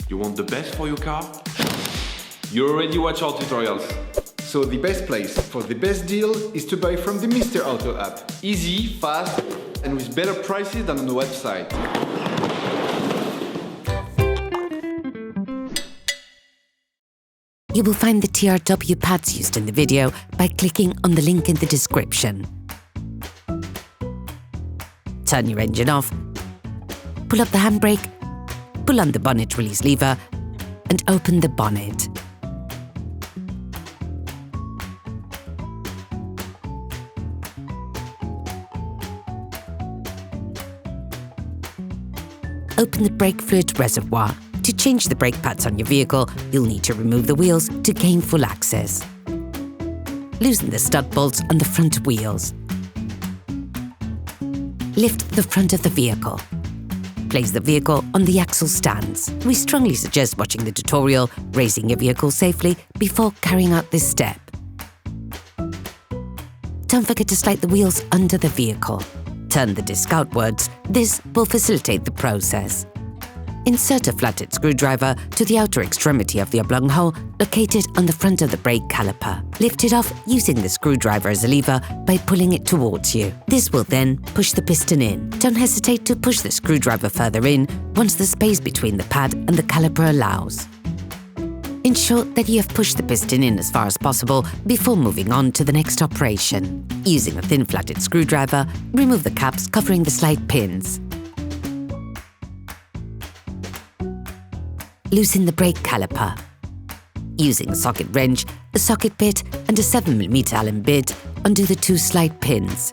You want the best for your car? You already watch our tutorials. So the best place for the best deal is to buy from the Mr. Auto app. Easy, fast, and with better prices than on the website. You will find the TRW pads used in the video by clicking on the link in the description. Turn your engine off, pull up the handbrake, pull on the bonnet release lever and open the bonnet. Open the brake fluid reservoir. To change the brake pads on your vehicle, you'll need to remove the wheels to gain full access. Loosen the stud bolts on the front wheels. Lift the front of the vehicle. Place the vehicle on the axle stands. We strongly suggest watching the tutorial, raising your vehicle safely before carrying out this step. Don't forget to slide the wheels under the vehicle. Turn the disc outwards. This will facilitate the process. Insert a flathead screwdriver to the outer extremity of the oblong hole located on the front of the brake caliper. Lift it off using the screwdriver as a lever by pulling it towards you. This will then push the piston in. Don't hesitate to push the screwdriver further in once the space between the pad and the caliper allows. Ensure that you have pushed the piston in as far as possible before moving on to the next operation. Using a thin flathead screwdriver, remove the caps covering the slide pins. Loosen the brake caliper. Using a socket wrench, a socket bit and a 7mm Allen bit, undo the two slide pins.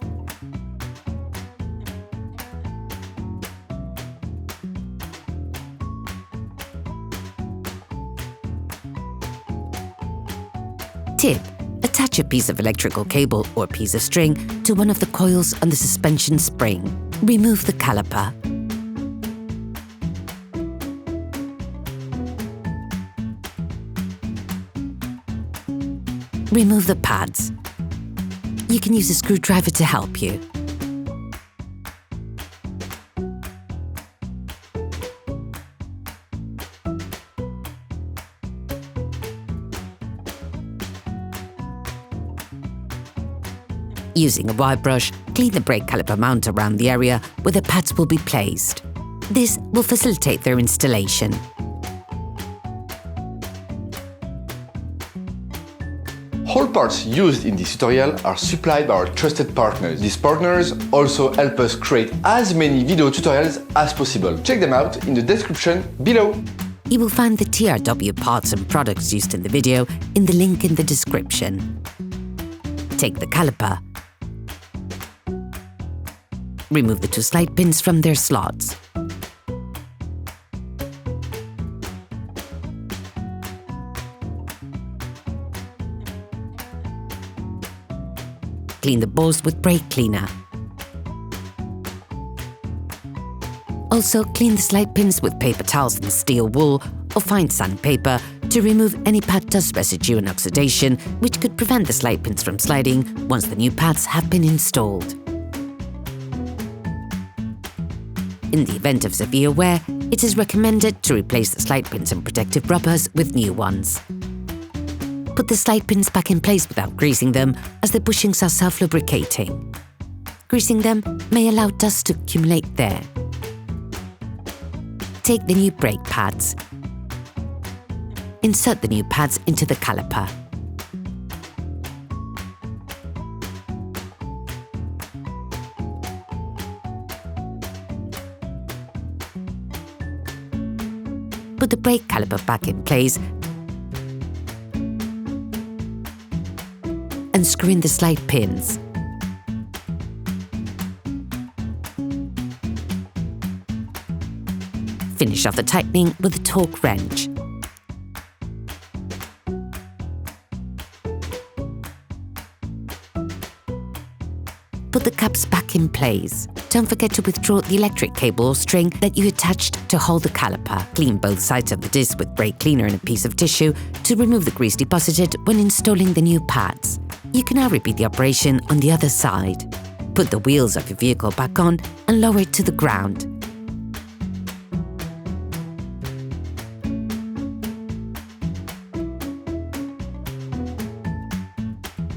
Tip: attach a piece of electrical cable or piece of string to one of the coils on the suspension spring. Remove the caliper. Remove the pads. You can use a screwdriver to help you. Using a wire brush, clean the brake caliper mount around the area where the pads will be placed. This will facilitate their installation. All parts used in this tutorial are supplied by our trusted partners. These partners also help us create as many video tutorials as possible. Check them out in the description below. You will find the TRW parts and products used in the video in the link in the description. Take the caliper. Remove the two slide pins from their slots. Clean the balls with brake cleaner. Also, clean the slide pins with paper towels and steel wool or fine sandpaper to remove any pad dust residue and oxidation which could prevent the slide pins from sliding once the new pads have been installed. In the event of severe wear, it is recommended to replace the slide pins and protective rubbers with new ones. Put the slide pins back in place without greasing them, as the bushings are self-lubricating. Greasing them may allow dust to accumulate there. Take the new brake pads. Insert the new pads into the caliper. Put the brake caliper back in place and screw in the slide pins. Finish off the tightening with a torque wrench. Put the caps back in place. Don't forget to withdraw the electric cable or string that you attached to hold the caliper. Clean both sides of the disc with brake cleaner and a piece of tissue to remove the grease deposited when installing the new pads. You can now repeat the operation on the other side. Put the wheels of your vehicle back on and lower it to the ground.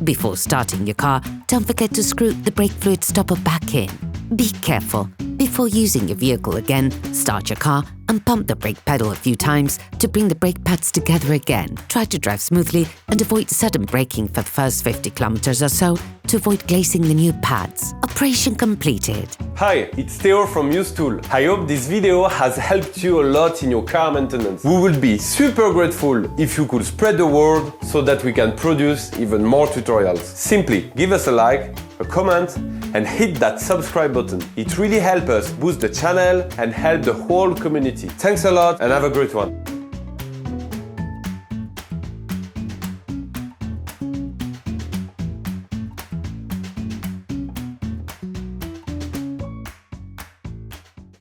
Before starting your car, don't forget to screw the brake fluid stopper back in. Be careful. Before using your vehicle again, start your car and pump the brake pedal a few times to bring the brake pads together again. Try to drive smoothly and avoid sudden braking for the first 50 kilometers or so to avoid glazing the new pads. Operation completed. Hi, it's Theo from UseTool. I hope this video has helped you a lot in your car maintenance. We would be super grateful if you could spread the word so that we can produce even more tutorials. Simply give us a like, a comment, and hit that subscribe button. It really helps us boost the channel and help the whole community. Thanks a lot and have a great one.